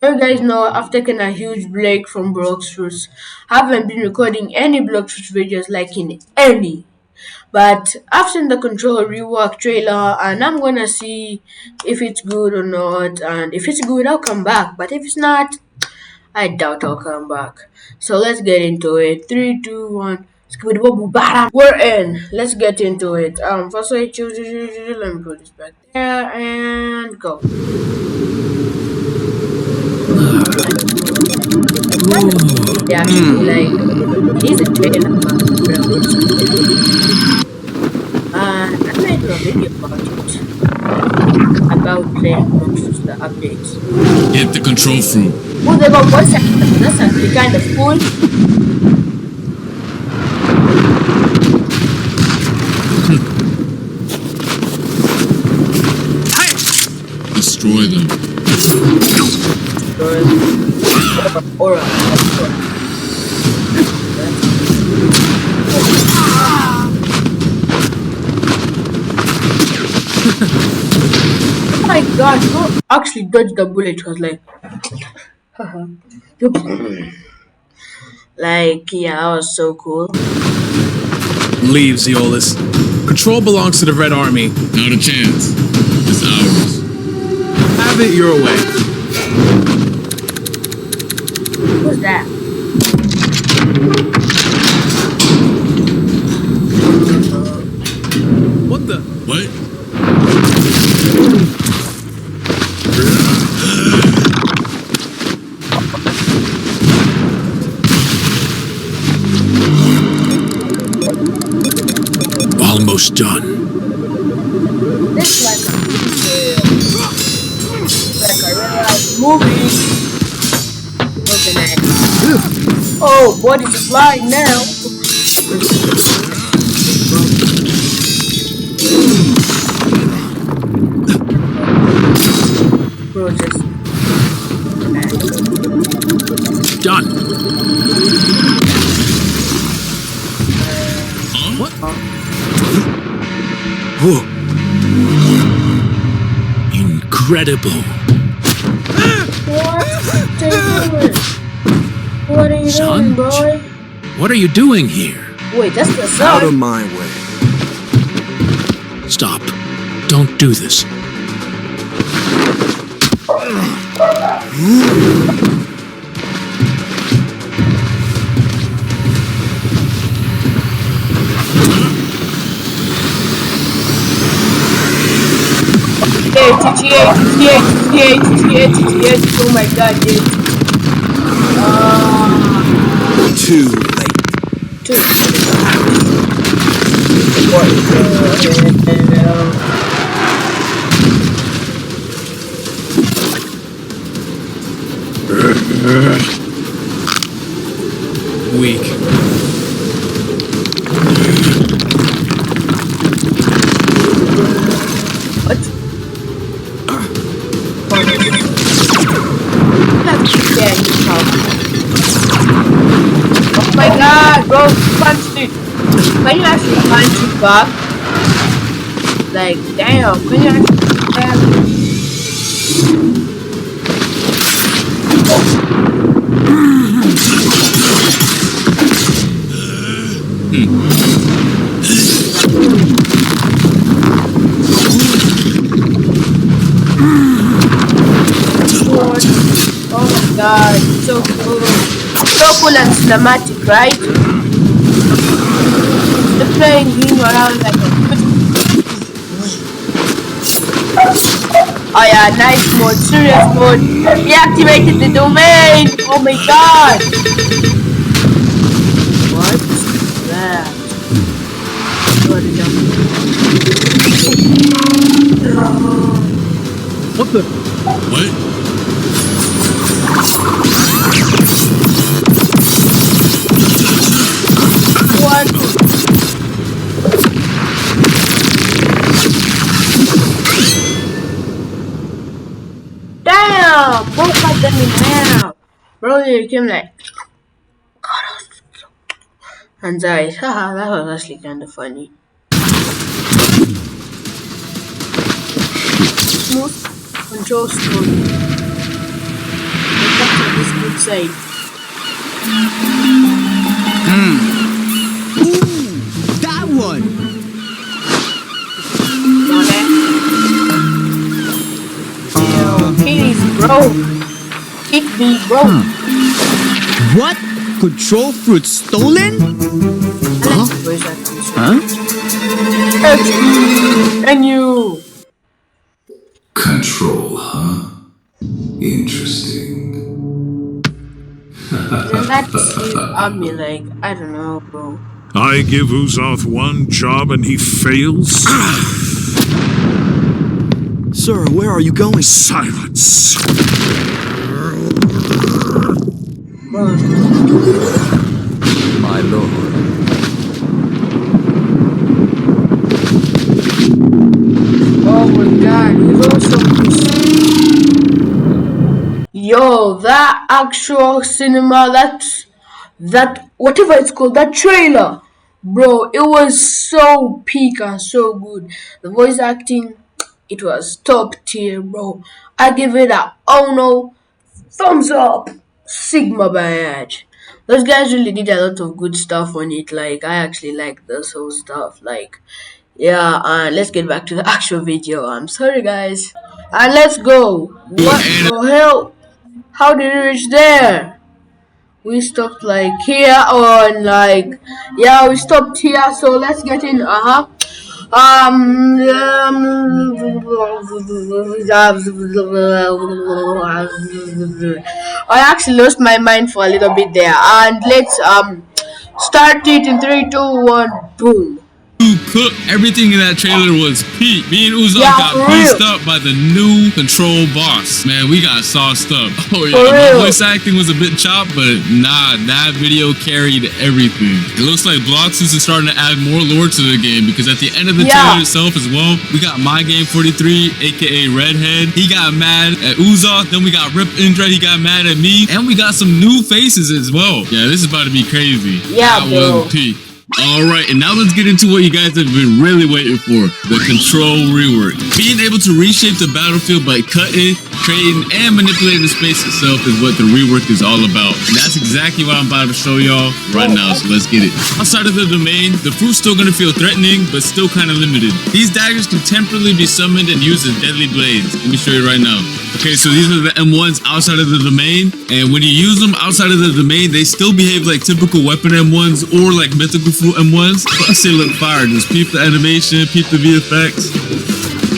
You guys know I've taken a huge break from Blox Fruits. Haven't been recording any Blox Fruits videos like in any. But I've seen the Control rework trailer and I'm gonna see if it's good or not. And if it's good, I'll come back. But if it's not, I doubt I'll come back. So let's get into it. Three, two, one. We're in. Let's get into it. First I choose. Let me put this back there and go. They actually like it is a trailer, and I made a video about playing Blox the updates. Hit the control fruit. Oh, they got voice actors. That's actually kind of cool. Destroy them. Aura. Oh my god, bro actually dodged the bullet. It was like, like, yeah, that was so cool. Leave, Zeolus. Control belongs to the Red Army. Not a chance. It's ours. Have it your way. Who's that? What the? What? Almost done. This is like a real life movie. Looking at it. Oh, bodies are flying now. Bro, just Done. Huh? What? Whoa. Incredible. What are you Son? doing, boy? What are you doing here? Wait, that's the Out sun. of my way. Stop. Don't do this. Oh my god, dude. Too late. Weak. What? Oh my god, bro, punch it. Can you actually punch it back? Like, damn, can you actually Oh my god, so cool. So cool and cinematic, right? They're playing him around like a oh yeah, nice mode, serious mode. He activated the domain! Oh my god! What is that? What is that? What the? What? What? Damn! Both got them in half. Bro, they came like and died. Haha, that was actually kind of funny. Smooth control smooth. side. That one. Yo, Katie's broke. Keep me broke. What? Control fruit stolen? Where's that? Huh? And you. Control, huh? Interesting. Then that's it. I mean, like, I don't know, bro. I give Uzoth one job and he fails? Sir, where are you going? Silence! My lord. Oh my god, he's also. Yo, that actual cinema, that whatever it's called, that trailer, bro, it was so peak and so good. The voice acting, it was top tier, bro. I give it a oh no, thumbs up, Sigma badge. Those guys really did a lot of good stuff on it. Like I actually like this whole stuff. Like yeah, and let's get back to the actual video. I'm sorry, guys. And let's go. What the hell? How did we reach there? We stopped like here on like yeah, we stopped here. So let's get in. I actually lost my mind for a little bit there, and let's start it in 3, 2, 1, boom. Cook, everything in that trailer was peak. Me and Uzoth Yeah, got for pieced real. up by the new control boss. Man, we got sauced up. Oh For yeah, real. my voice acting was a bit chopped, but nah, that video carried everything. It looks like Blox is starting to add more lore to the game because at the end of the Yeah. trailer itself as well, we got My Game 43, aka Redhead. He got mad at Uzoth. Then we got Rip Indra. He got mad at me, and we got some new faces as well. Yeah, this is about to be crazy. Yeah, that bro. was peak. Alright, and now let's get into what you guys have been really waiting for, the control rework. Being able to reshape the battlefield by cutting, creating, and manipulating the space itself is what the rework is all about. And that's exactly what I'm about to show y'all right now, so let's get it. Outside of the domain, the fruit's still going to feel threatening, but still kind of limited. These daggers can temporarily be summoned and used as deadly blades. Let me show you right now. Okay, so these are the M1s outside of the domain, and when you use them outside of the domain, they still behave like typical weapon M1s or like mythical fruit M1s. Plus they look fire. Just peep the animation, peep the VFX.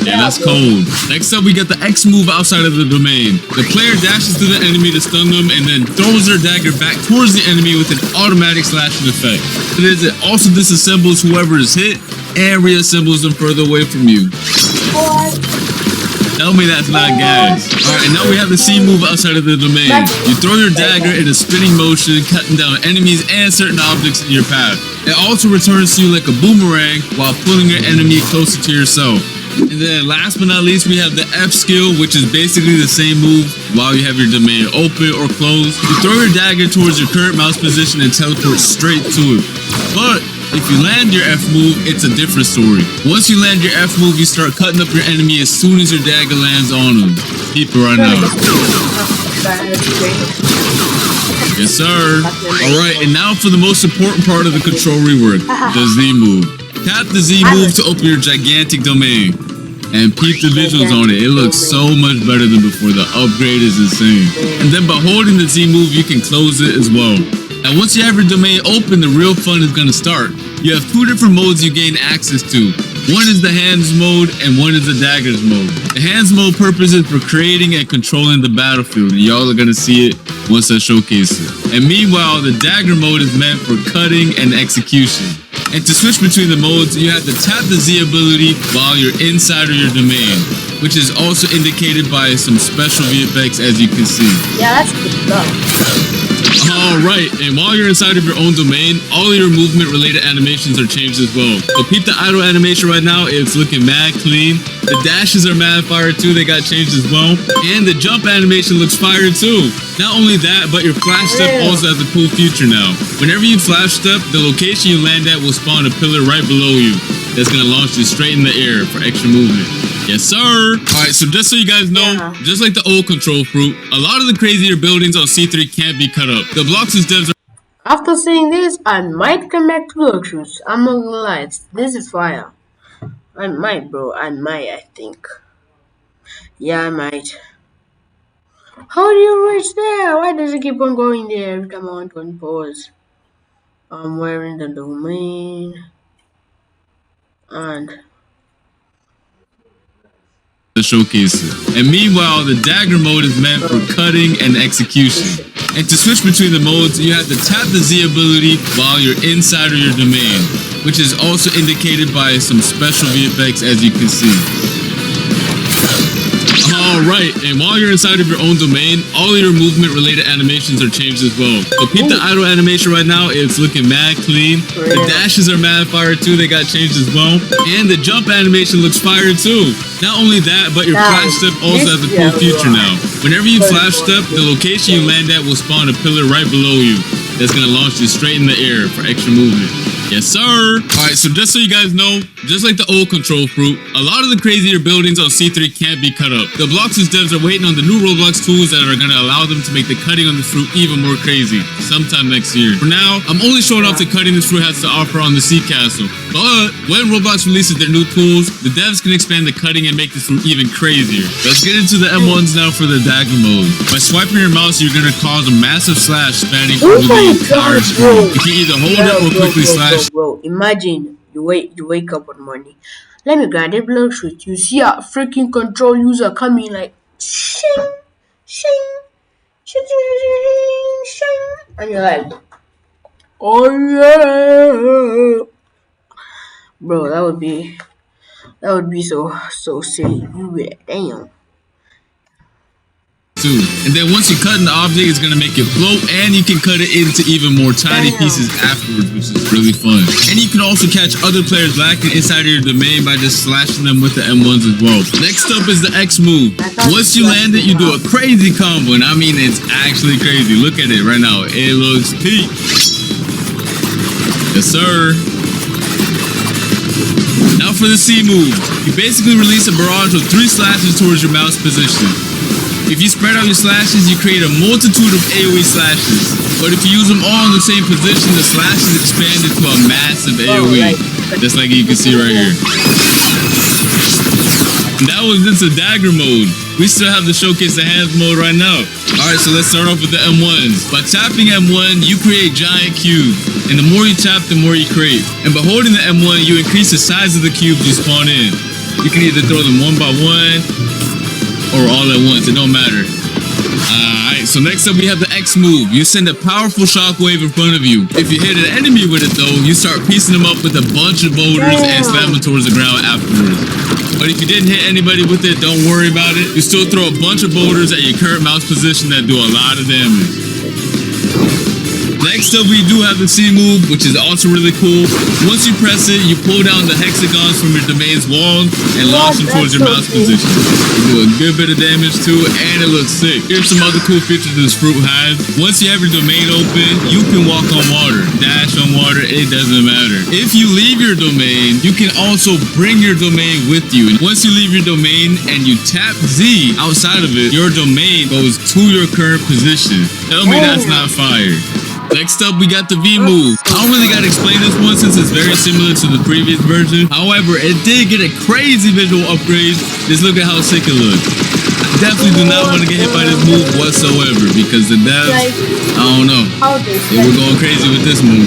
Yeah, that's cold. Next up, we got the X move outside of the domain. The player dashes to the enemy to stun them and then throws their dagger back towards the enemy with an automatic slashing effect. It also disassembles whoever is hit and reassembles them further away from you. Tell me that's not gas. Alright, now we have the C move outside of the domain. You throw your dagger in a spinning motion, cutting down enemies and certain objects in your path. It also returns to you like a boomerang while pulling your enemy closer to yourself. And then last but not least, we have the F skill, which is basically the same move while you have your domain open or closed. You throw your dagger towards your current mouse position and teleport straight to it. But if you land your F move, it's a different story. Once you land your F move, you start cutting up your enemy as soon as your dagger lands on them. Keep it right now. Yes, sir. Alright, and now for the most important part of the control rework, the Z move. Tap the Z move to open your gigantic domain. And peep the visuals on it. It looks so much better than before. The upgrade is insane. And then by holding the Z move, you can close it as well. And once you have your domain open, the real fun is going to start. You have two different modes you gain access to. One is the hands mode and one is the daggers mode. The hands mode purpose is for creating and controlling the battlefield. And y'all are going to see it once I showcase it. And meanwhile, the dagger mode is meant for cutting and execution. And to switch between the modes, you have to tap the Z ability while you're inside of your domain, which is also indicated by some special VFX as you can see. Yeah, that's good stuff. Alright, and while you're inside of your own domain, all of your movement related animations are changed as well. So peep the idle animation right now, it's looking mad clean. The dashes are mad fire too, they got changed as well. And the jump animation looks fire too. Not only that, but your flash step also has a cool feature now. Whenever you flash step, the location you land at will spawn a pillar right below you. That's gonna launch you straight in the air for extra movement. Yes, sir. Alright, so just so you guys know, just like the old control fruit, a lot of the crazier buildings on C3 can't be cut up. The Blox's devs are After seeing this, I might come back to Blox. I'm not gonna lie, this is fire. I might, bro. I might, I think. Yeah, I might. How do you reach there? Why does it keep on going there every time I want to unpause? I'm wearing the domain. And the showcases. And meanwhile, the dagger mode is meant for cutting and execution. And to switch between the modes, you have to tap the Z ability while you're inside of your domain, which is also indicated by some special VFX as you can see. Alright, and while you're inside of your own domain, all of your movement related animations are changed as well. So peep the idle animation right now, it's looking mad clean. The dashes are mad fire too, they got changed as well. And the jump animation looks fire too. Not only that, but your flash step also has a cool feature now. Whenever you flash step, the location you land at will spawn a pillar right below you. That's gonna launch you straight in the air for extra movement. Yes, sir. Alright, so just so you guys know, just like the old control fruit, a lot of the crazier buildings on C3 can't be cut up. The Blox's devs are waiting on the new Roblox tools that are gonna allow them to make the cutting on the fruit even more crazy, sometime next year. For now, I'm only showing off the cutting this fruit has to offer on the Sea Castle. But when Roblox releases their new tools, the devs can expand the cutting and make this fruit even crazier. Let's get into the M1s now for the dagger mode. By swiping your mouse, you're gonna cause a massive slash spanning over the entire screen. You can either hold it or quickly slash. Bro, imagine you wake up on morning. Let me grab a blood switch. You see a freaking control user coming like shing, shing, shing, shing, shing, and you're like, oh yeah, bro. That would be so silly. You be like, damn. Too. And then once you cut an object, it's gonna make it float, and you can cut it into even more tiny pieces afterwards, which is really fun. And you can also catch other players lacking inside of your domain by just slashing them with the M1s as well. Next up is the X move. Once you land it, you do a crazy combo, and I mean it's actually crazy. Look at it right now. It looks peak. Yes, sir. Now for the C move. You basically release a barrage of 3 slashes towards your mouse position. If you spread out your slashes, you create a multitude of AoE slashes. But if you use them all in the same position, the slashes expand into a massive AoE. Just like you can see right here. And that was just a dagger mode. We still have the showcase the hands mode right now. Alright, so let's start off with the M1s. By tapping M1, you create giant cubes. And the more you tap, the more you create. And by holding the M1, you increase the size of the cubes you spawn in. You can either throw them one by one, or all at once, it don't matter. Alright, so next up we have the X move. You send a powerful shockwave in front of you. If you hit an enemy with it though, you start piecing them up with a bunch of boulders and slam them towards the ground afterwards. But if you didn't hit anybody with it, don't worry about it. You still throw a bunch of boulders at your current mouse position that do a lot of damage. Next up, we do have the C move, which is also really cool. Once you press it, you pull down the hexagons from your domain's wall and launch them towards your mouse position. You do a good bit of damage too, and it looks sick. Here's some other cool features this fruit has. Once you have your domain open, you can walk on water, dash on water, it doesn't matter. If you leave your domain, you can also bring your domain with you. And once you leave your domain and you tap Z outside of it, your domain goes to your current position. Tell me that's not fire. Next up, we got the V move. I don't really gotta explain this one since it's very similar to the previous version. However, it did get a crazy visual upgrade. Just look at how sick it looks. I definitely do not want to get hit by this move whatsoever because the devs, I don't know. They were going crazy with this move.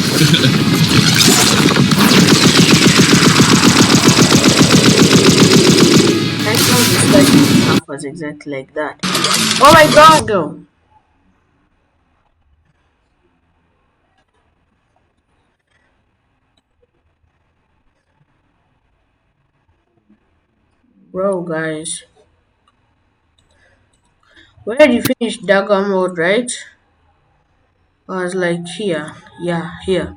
Was exactly like that. Oh my god, go. Bro, guys. Where did you finish dagger mode, right? I was like, here. Yeah, here.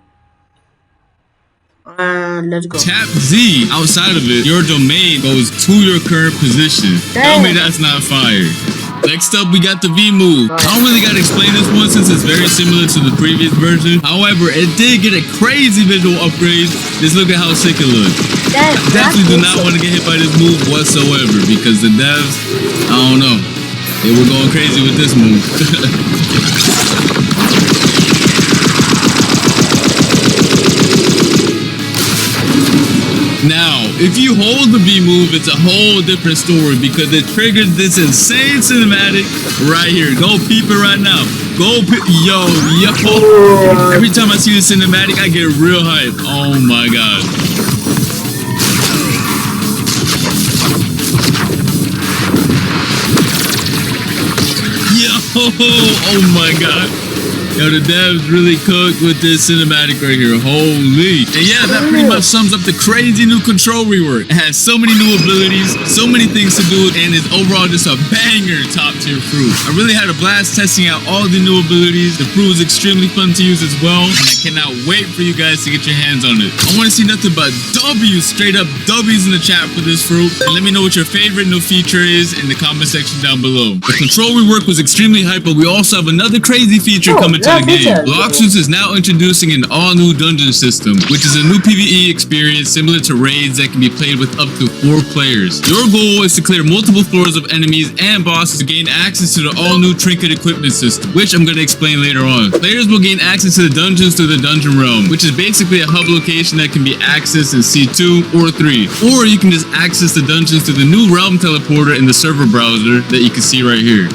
Let's go. Tap Z outside of it, your domain goes to your current position. Tell me that's not fire. Next up, we got the V move. I don't really gotta explain this one since it's very similar to the previous version. However, it did get a crazy visual upgrade. Just look at how sick it looks. I definitely do not want to get hit by this move whatsoever because the devs, I don't know, they were going crazy with this move. Now, if you hold the V move, it's a whole different story because it triggers this insane cinematic right here. Go peep it right now. Go peep. Yo. Every time I see the cinematic, I get real hype. Oh my god. Yo, oh my god. Yo, the devs really cooked with this cinematic right here. Holy. And yeah, that pretty much sums up the crazy new control rework. It has so many new abilities, so many things to do, and is overall just a banger top tier fruit. I really had a blast testing out all the new abilities. The fruit was extremely fun to use as well, and I cannot wait for you guys to get your hands on it. I want to see nothing but W's, straight up W's in the chat for this fruit. And let me know what your favorite new feature is in the comment section down below. The control rework was extremely hype, but we also have another crazy feature coming to the game. Blox is now introducing an all-new dungeon system, which is a new PvE experience similar to raids that can be played with up to 4 players. Your goal is to clear multiple floors of enemies and bosses to gain access to the all-new trinket equipment system, which I'm going to explain later on. Players will gain access to the dungeons through the dungeon realm, which is basically a hub location that can be accessed in C2 or 3. Or you can just access the dungeons through the new realm teleporter in the server browser that you can see right here.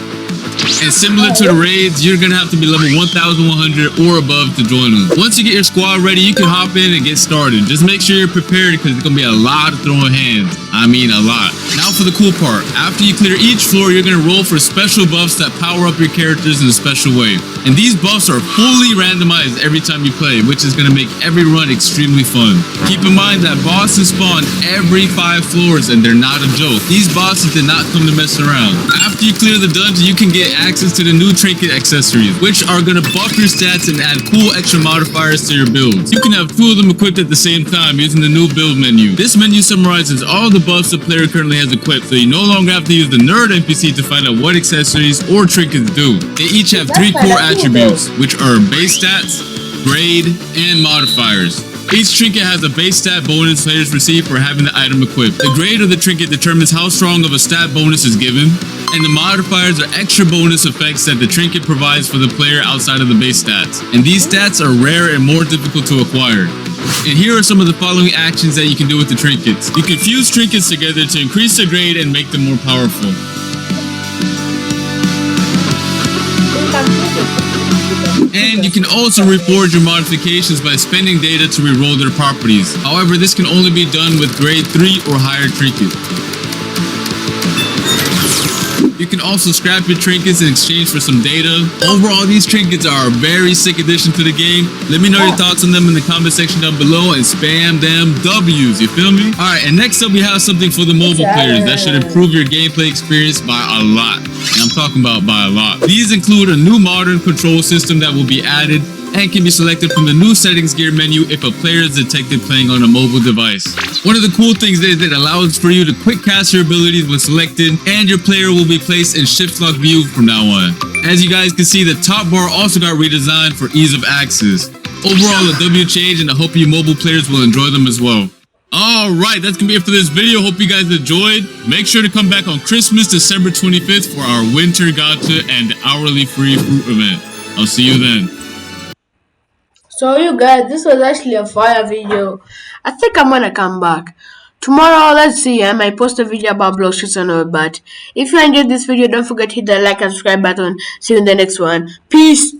And similar to the raids, you're gonna have to be level 1100 or above to join them. Once you get your squad ready, you can hop in and get started. Just make sure you're prepared because it's gonna be a lot of throwing hands. I mean a lot. Now for the cool part. After you clear each floor, you're gonna roll for special buffs that power up your characters in a special way. And these buffs are fully randomized every time you play, which is gonna make every run extremely fun. Keep in mind that bosses spawn every 5 floors and they're not a joke. These bosses did not come to mess around. After you clear the dungeon, you can get access to the new trinket accessories, which are gonna buff your stats and add cool extra modifiers to your builds. You can have 2 of them equipped at the same time using the new build menu. This menu summarizes all the buffs the player currently has equipped, so you no longer have to use the nerd NPC to find out what accessories or trinkets do. They each have 3 core attributes, which are base stats, grade, and modifiers. Each trinket has a base stat bonus players receive for having the item equipped. The grade of the trinket determines how strong of a stat bonus is given, and the modifiers are extra bonus effects that the trinket provides for the player outside of the base stats. And these stats are rare and more difficult to acquire. And here are some of the following actions that you can do with the trinkets. You can fuse trinkets together to increase their grade and make them more powerful. And you can also reforge your modifications by spending data to reroll their properties. However, this can only be done with grade 3 or higher trinkets. You can also scrap your trinkets in exchange for some data. Overall, these trinkets are a very sick addition to the game. Let me know your thoughts on them in the comment section down below and spam them W's, you feel me? Alright, and next up we have something for the mobile players that should improve your gameplay experience by a lot. And I'm talking about by a lot. These include a new modern control system that will be added and can be selected from the new settings gear menu if a player is detected playing on a mobile device. One of the cool things is that it allows for you to quick cast your abilities when selected, and your player will be placed in shift lock view from now on. As you guys can see, the top bar also got redesigned for ease of access. Overall, a W change, and I hope you mobile players will enjoy them as well. Alright, that's gonna be it for this video. Hope you guys enjoyed. Make sure to come back on Christmas, December 25th for our winter gacha and hourly free fruit event. I'll see you then. So you guys, this was actually a fire video. I think I'm gonna come back tomorrow. Let's see. I might post a video about Blox or not. But if you enjoyed this video, don't forget to hit the like and subscribe button. See you in the next one. Peace.